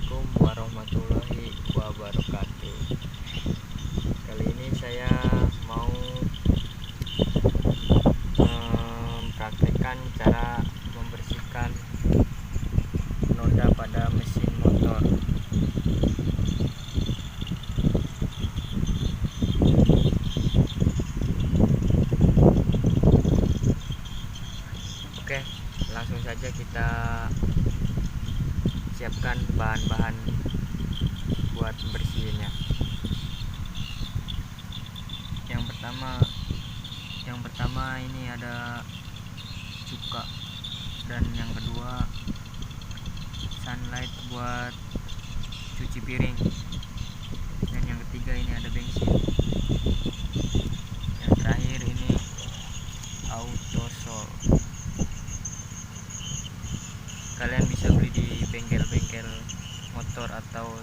Assalamualaikum warahmatullahi wabarakatuh. Kali ini saya mau mempraktekkan cara membersihkan noda pada mesin motor. Oke, langsung saja kita siapkan bahan-bahan buat bersihinnya. Yang pertama ini ada CUKA, dan yang kedua sunlight buat cuci piring, dan yang ketiga ini ada bensin, yang terakhir ini AUTOSOL. Kalian bisa beli di bengkel-bengkel motor atau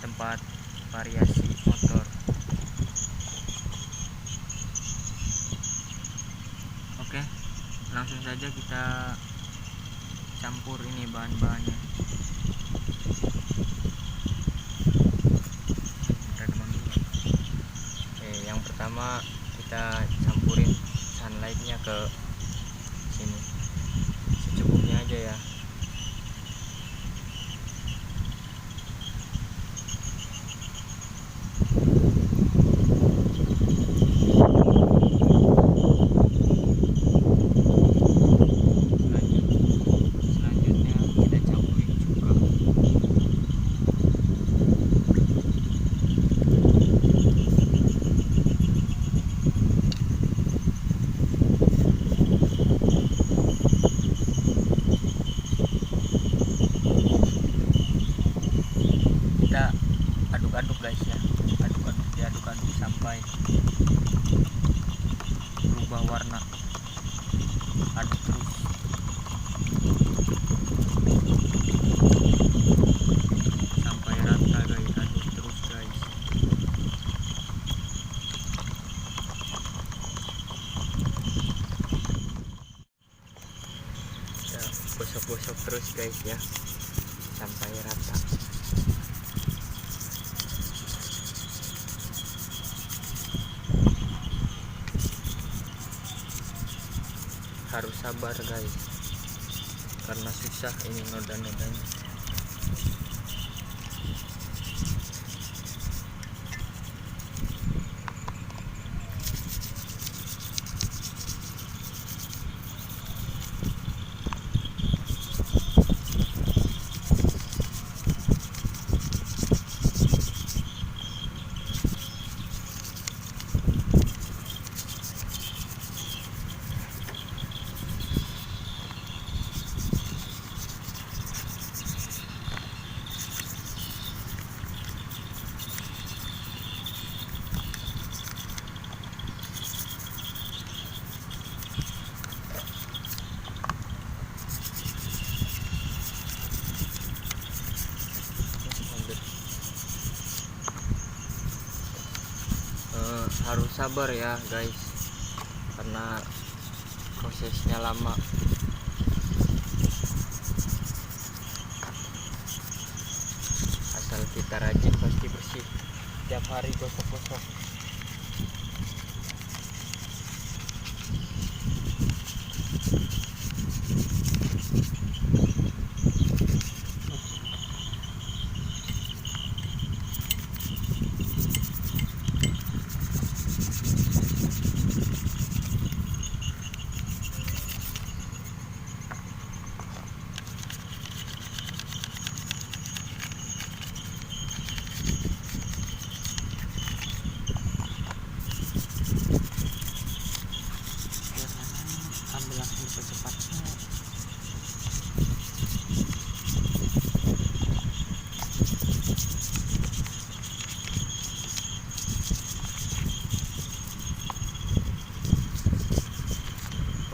tempat variasi motor. Oke, langsung saja kita campur ini bahan-bahannya. Yang pertama kita campurin sunlightnya ke sini, secukupnya aja ya. Kita aduk-aduk guys ya, diaduk-aduk sampai berubah warna. Aduk terus sampai rata guys, aduk terus guys. Kita gosok-gosok terus guys ya sampai rata. Harus sabar guys, karena susah ini noda-nodanya. Harus sabar ya guys, karena prosesnya lama. Asal kita rajin pasti bersih. Tiap hari gosok-gosok.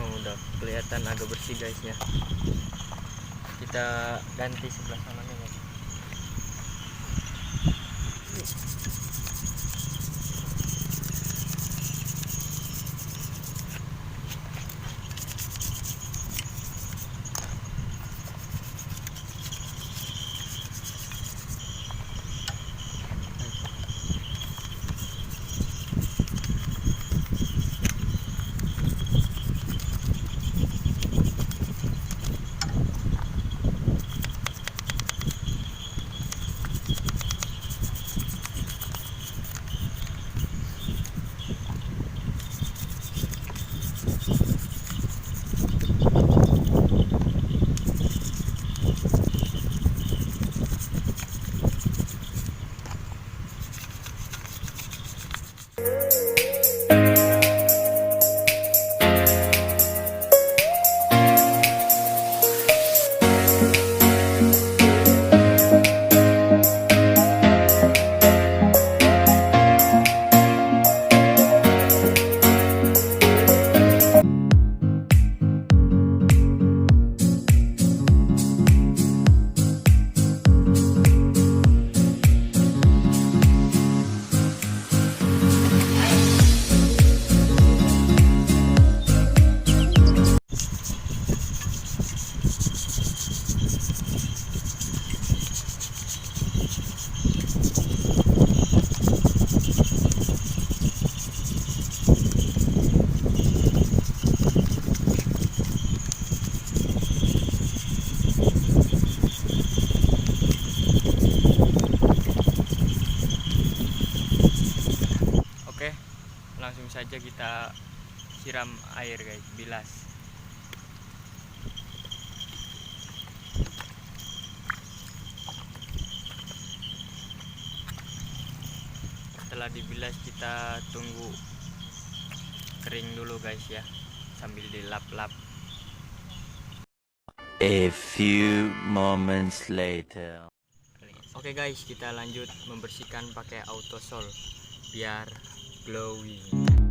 Udah kelihatan agak bersih guys ya. Kita ganti sebelah sananya guys. saja kita siram air guys, bilas. Setelah dibilas kita tunggu kering dulu guys ya, sambil dilap-lap. A few moments later. Oke guys, kita lanjut membersihkan pakai AUTOSOL biar glowing.